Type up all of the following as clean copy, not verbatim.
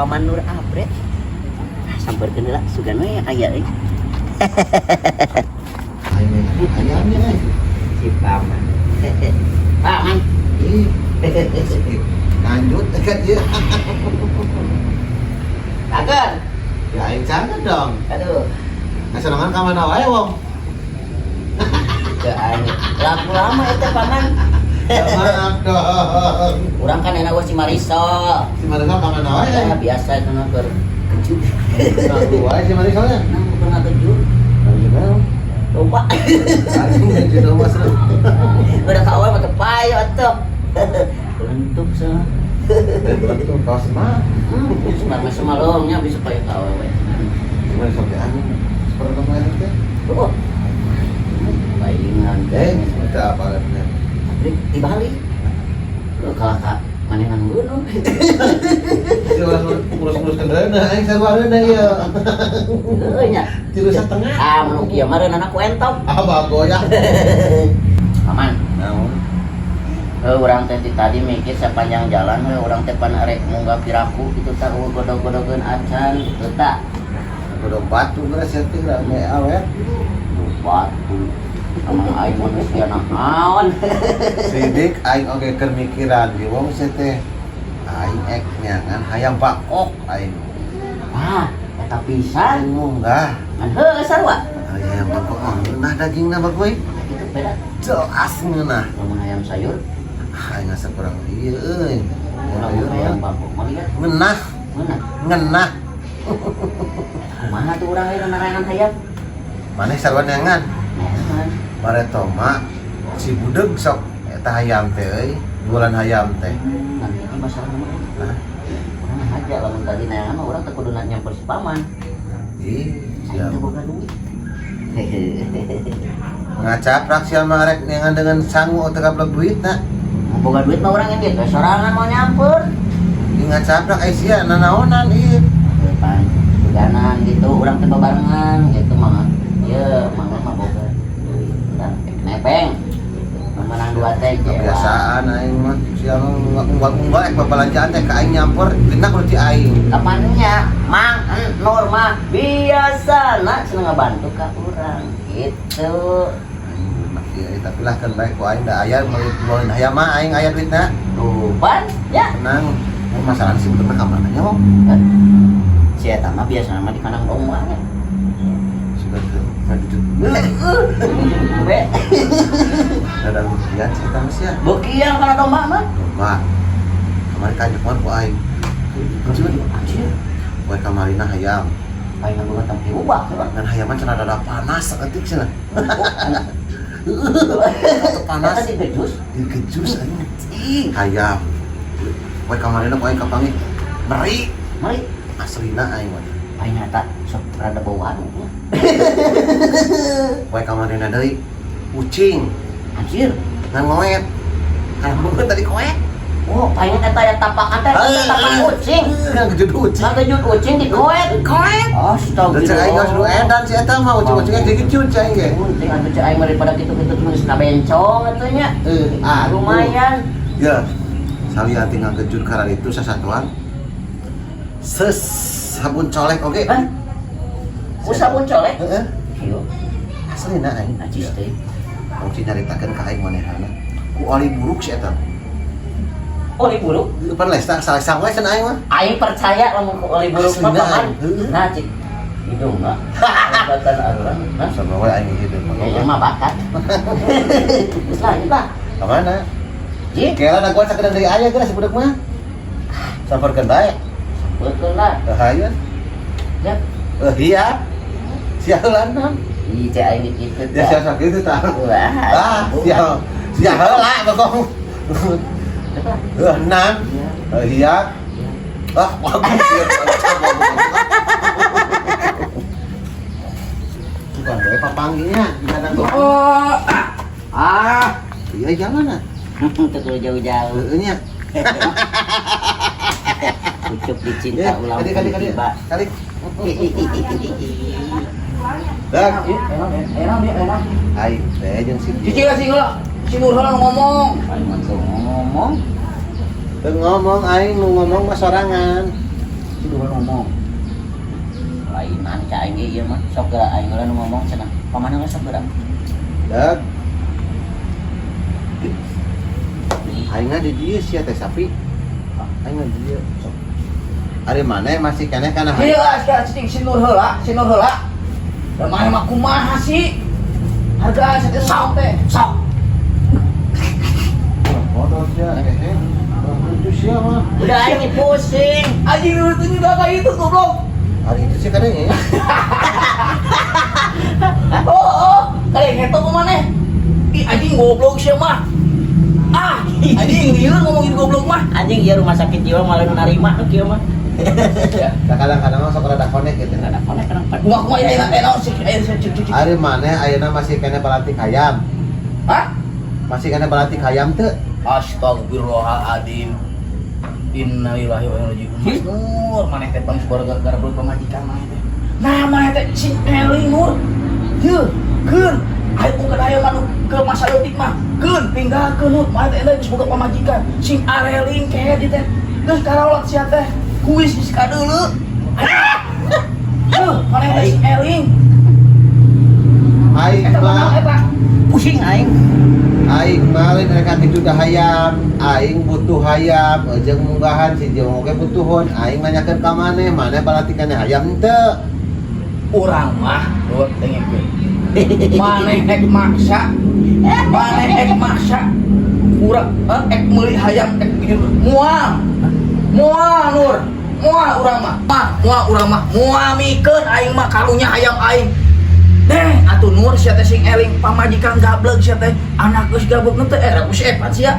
Paman Nur Abret. Sampeurkeun heula sugan we aya euy. Ayamnya Si Paman. Paman. lanjut dekat dia. Agar. Ya aing sana dong. Aduh. Kesenangan ka mana wae wong. Teu aya. Lagu lama eta Paman. Maaf dong. Urang kan enak si Marisol. Si Marisol ka mana wae? Ya biasa itu keur keju. Lagu wae si Marisolnya. Nah, pernah keju. Lupa. Anjing jadi mas. Udah ka awal mah teu payo atuh. Lentuk sana. Betul kau semua. Sebenarnya semalongnya bisa payo ka awal we. Marisol teh anu. Seperti kamu itu teh. Oh. Palingan Kita apa katanya? di Bali. Lu kakak manehan gunung. Si orang urus-urus kendaraan, aing sarua deuna ieu. Heuh nya. Tilu setengah. Ah, mun kieu mah reunana ku entok. Abah goyah. Aman. Naon? Urang teh tadi mikir sepanjang jalan urang teh pan arek munggah piraku itu tah godog-godogeun acan kitu tah. Godog batu geus ya teh rame awet. Batu. Amang aing manusia naon. Sidik aing oge keur mikiran di wong se teh. Aing ek nyangan hayang bakok aing. Ah, eta pisan. Aing munggah. Ngan heuh sarua. Hayang bakok mah ngeunah dagingna bagoy. Itu beda. Jelas ngeunah. Lamun ayam sayur, Aing asa kurang ieu euy. lamun ayam bangkok mah lihat Ngeunah, mana? ngeunah. Kumaha tuh urang aya narangan hayam? Maneh sarua nyangan. Nah, Mareto mak si budeg sok eta hayam teh euy, jualan hayam teh. nanti ini masalah mah. Nah, Urang aja lamun tadi nayangan mah urang teh kudu nyamper si paman. ih, Aing siap. teh boga duit. Ngacaprak sia mah rek nyangan dengan sangu teu gablek duitna. Mun boga duit mah urang engge sorangan mau nyamper. Di ngacaprak aya sia nanaonan ieu. Depan beganan gitu, urang teh babarengan gitu mah. Ieu mangga mah boga duit. Dan nepeng. Menang dua teh Kebiasaan aing mah sia unggah ek babalanjaan teh ka aing nyamper, duitna kudu ti aing. Kapannya mang Nur mah biasa nak seneng ngebantu ka urang gitu. Iya, tapi lah kan baik ku aing da aya mulun hayam mah aing aya duitna. Tuh pan ya. Tenang. Masalah sih bener ka mana nya, Wong? Si eta mah biasa mah di kandang domba nya. Sudah tuh. Lanjut. Be. Ada lihat cerita mas ya. Bekian kana domba mah. Domba. Kemarin kanjek mah ku aing. Anjir, anjir. Poe kamarina hayam. Aing nganggo tempe ubah. Ngan hayaman cenah rada panas saeutik cenah. Panas di gejus. Digejus anjing. Hayam. Poe kamarina ku aing kapangi. Meri. Mari. Aslina aing mah. Aing nyata sok rada bauan. Poe kamarina deui ucing. Anjir. Ngan ngoet. Kan bukan tadi koek. Oh, aing eta ya tapakan teh tapak kucing. Ngan gejut ucing. Ngagejut kucing di koet. Koek. Astagfirullah. Da cek aing geus nu edan si eta mah ucing-ucingnya digejut cai ge. Penting atuh cek aing daripada kitu-kitu geus kabencong atuh nya. Lumayan. Ya. Saliyah tinggal gejut karena itu sasatuan. Sabun colek oke. Hah? Ku sabun colek? Heeh. Ieu. Aslina aing Najis teh. Mau nyaritakeun ka aing manehana. Ku oli buruk si eta. Oli buruk? Pan lesta salah sang we cenah aing mah. Aing percaya lamun ku oli buruk mah Aslinya, paman. heueuh. Nah, cik. Hidung mah. Batan aruran. Nah, Sama we aing hideung mah. ya mah bakat. Geus lanjut lah. Ka mana? Ji, Kela da gua sakedan deui aya geus si budak mah. Sabarkeun bae. betul lah. Hayeun. Ya. Iya. Sialan naon? Ih, cek aing kitu. Ya sia kitu tah. Wah. Sial. Sia heula bokong. Nan. Iya. Ah, bagus ya. Bukan gue papangginya, kadang tuh. Oh. Iya jangan ah. Tuh jauh-jauh. Nya. Ucup dicinta ulang Kali. tiba. Kali. Dak. Enak. Ai, teh jeung si. Cici lah si Nur heula ngomong. Aing mah ngomong. Teu ngomong aing nu ngomong mah sorangan. Kudu ngomong. Lainan ka aing ieu mah sok geura aing ulah ngomong cenah. Pamana geus sok geura. Dag. Aing di dieu sia teh sapi. Aing di dieu. Sok. Ari maneh masih keneh kana Ieu asa cing si Nur heula. Da mah mah kumaha sih? Harga sate sok teh. Sok. Bodoh sia hehe. Lucu sia mah. Udah aing pusing. Anjing lu tuh juga kayak itu goblok. Ari itu sih kadang ya. Oh, kalian ngetok ke mana? Ih, anjing goblok sih mah. Anjing dia ngomongin goblok mah. Anjing ieu rumah sakit jiwa malah nu narima kieu mah. Da kadang-kadang mah sok rada konek gitu. Ada konek kadang Gua enak sih cuci. Ari maneh ayeuna masih keneh balatik hayam. Hah? Masih keneh balatik hayam teu? Astagfirullahaladzim. Innalillahi wa inna ilaihi raji'un. Nur, maneh teh paling gara-gara belut pamajikan maneh teh. Nah, maneh teh si Eling Nur. Yeuh, keun. Ayo bukan aya manu ke masa leutik mah. Keun tinggalkeun Nur, maneh teh geus boga pamajikan. Sing Areling kayak di teh. Geus karaolak sia teh. Kuis geus kadeuleu. Yeuh, maneh teh si Eling. Aing Eta mah mana eta? pusing aing. aing mah lain rek kitu da hayam. Aing butuh hayam, jeung munggahan si jeung oge butuhun. Aing nanyakeun ka maneh, maneh balatik keneh hayam teu? Urang mah, Nur dengekeun. Maneh ek maksa. Urang ek meuli hayam ek bikin mual Nur. Mual urang mah. Mual mikeun aing mah karunya hayam aing. Deh, atuh Nur sia teh sing eling pamajikan gablek sia teh anak geus gabuk teh ku sepat sia.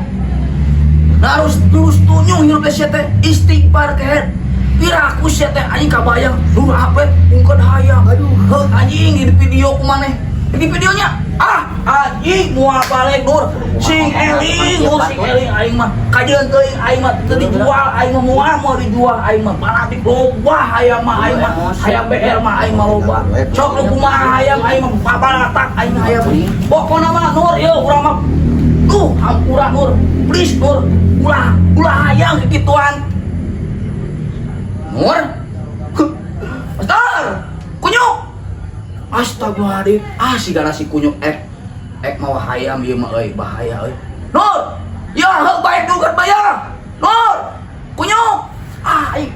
Nah, harus terus tunyung hirup teh sia teh istighfar kehet. Piraku sia teh anjing kabayang Nur HP ungkeun hayam. Aduh, heuh anjing di video ku maneh. Di videonya anjing moal balik Nur. Sing eling aing mah kajeun teuing aing mah teu dijual aing mah moal mau dijual aing mah balatik loba hayam mah aing mah hayam BR mah aing mah loba. Sok lu kumaha hayam aing mah babalatak aing hayam. Pokona mah Nur yeuh urang mah hampura Nur. Please Nur, ulah hayang kikituan. Nur. Astar. Kunyuk. Astagfirullahaladzim. Sigana si kunyuk ek mau hayam ieu mah euy bahaya euy. Nur. Ya heuh baik dugat bayar. Nur. Kunyuk. Aing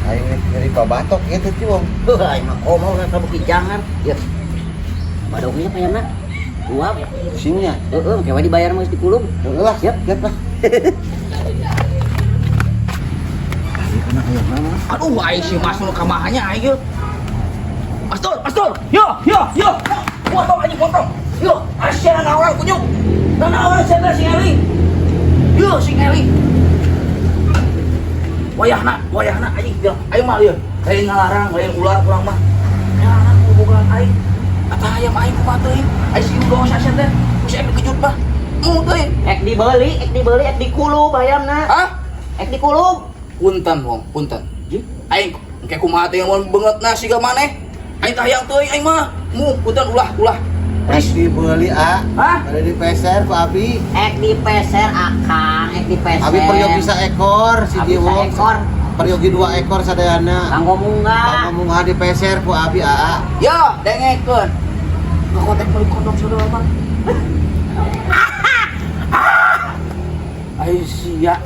Aing nyeri batok gitu cium. Heuh aing mah komo ka bukit jangan. Ya. Badognya payana. Uap. Singnya. Heeh, kayak dibayar mah geus dikulum. Heeh lah, siap lah. aduh aing si Mas nu kamahanya aing yeuh. Pastor. Yo. Potong anjing potong. Yo, asya ngawal kunyuk. Dan awal saya sing eling. Yo sing eling. Wayahna anjing bilang aing mah ieu. Aing ngalarang, aing ular kurang mah. Ngalarang bobogan aing. Ata hayam aing kumaha teuing. Aing sing dosa sia teh. Geus ek dikejut bah. Mu teuing. Ek dibeli, ek dikulub hayamna. Hah? Ek dikulub. Punten. Aing engke kumaha teh mun beungeutna siga maneh. Aing teh hayang teuing aing mah. Mu punten ulah. Please dibeli Hah? Ada di peser ku Abi. Ek dipeser akang, ek dipeser. Abi peryogi saekor si Abi Jiwo. saekor. Peryogi 2 ekor sadayana. Kanggo munggah. Kamu ngah di peser ku Abi aa. Yo, dengekeun. Ngakotek meuli kodok saudara mah. Aing sia.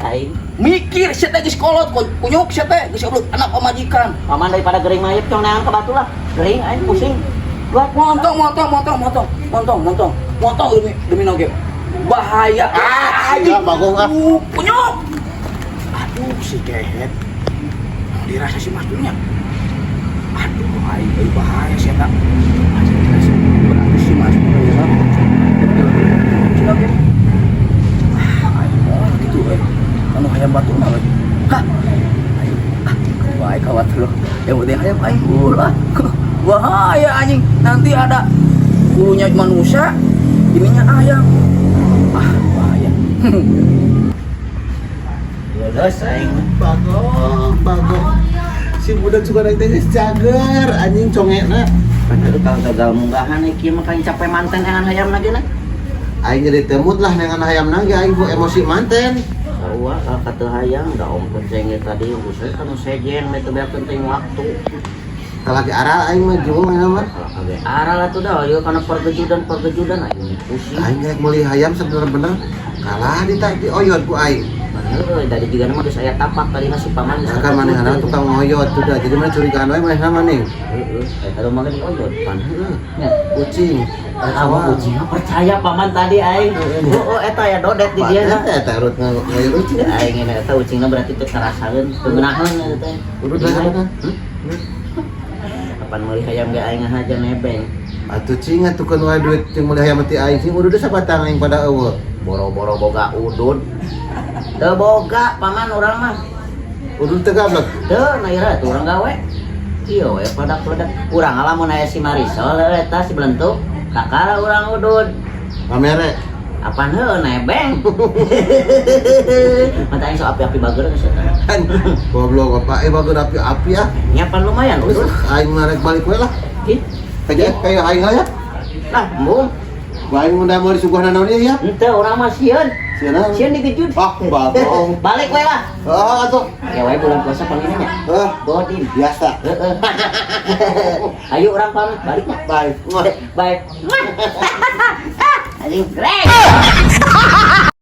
Aing. Mikir sia teh geus kolot kunyuk sia teh geus goblok anak pamajikan. Paman daripada gering mayep cong neangan ke batu lah. Gering aing pusing. Buat Montong demi noge. Bahaya. Sia bagong ah. Kunyuk. Aduh si kehet. Dirasa si Mas dunya. Aduh aing bahaya sia tah. Berarti si Mas dunya. Cina ge. Aing gitu anu hayam batu mah we. Hah. Baik kawat lo. Yang penting hayam aing ulah. Bahaya anjing, nanti ada bulunya manusia, ininya ayam. Bahaya. Ya udah sayang bagong. Si budak suka naik tenis cager anjing congekna. Padahal kalau gagal munggahan iki mah kain capek manten dengan hayam lagi na. Aing jadi temut lah dengan hayam nage aing ku emosi manten. Sarua kata hayang da om kucing tadi usai kan sejen mah teu penting waktu. Kalau lagi aral aing mah jeung mah. Kalau kagak aral atuh dah ieu kana pergejudan aing pusing. Aing rek meuli hayam sebener-bener kalah di oyot ku aing. Heuh dari juga mah geus aya tapak tadi si paman. Kan manehna tukang oyot tuh dah. Jadi mana curigaan we manehna maning. Heeh, eta mah geus oyot pan heuh. Nya Kucing. awak kucing mah percaya paman tadi aing. Oh eta ya dodet di dieu na. Eta urut ngoyot kucing. Aing ini eta ucingna berarti teu tarasaeun, teu ngeunaheun eta teh. Urut mana? Kapan meuli hayam ge aing ngahaja nebeng. Atuh cing atuh wae duit jeung meuli hayam ti aing cing udah sabatang aing pada eueuh. Boro-boro boga udud. Teu boga paman urang mah. Udah teu gablek. Teu naira teu urang gawe. Ieu we padak-padak. Urang lamun aya si Marisol eta si Belentuk, kakara urang udud. Pamere. Apaan heuh nebeng. Mata aing sok api-api bager geus eta. Goblok bapak bagus api-api ya. Nyapan lumayan udud. Aing marek balik we lah. Ih, Kayak aing lah ya. lah embung. Aing mun da mau disuguhna naon ieu ya? Henteu urang mah sieun. Sieun. Sieun digejut. Ah, bagong. Balik we lah. Atuh. Ya we bulan puasa paling nya. Bodin. Biasa. Heeh. Ayo urang pamit balik nya. Bye. Baik. Anjing keren.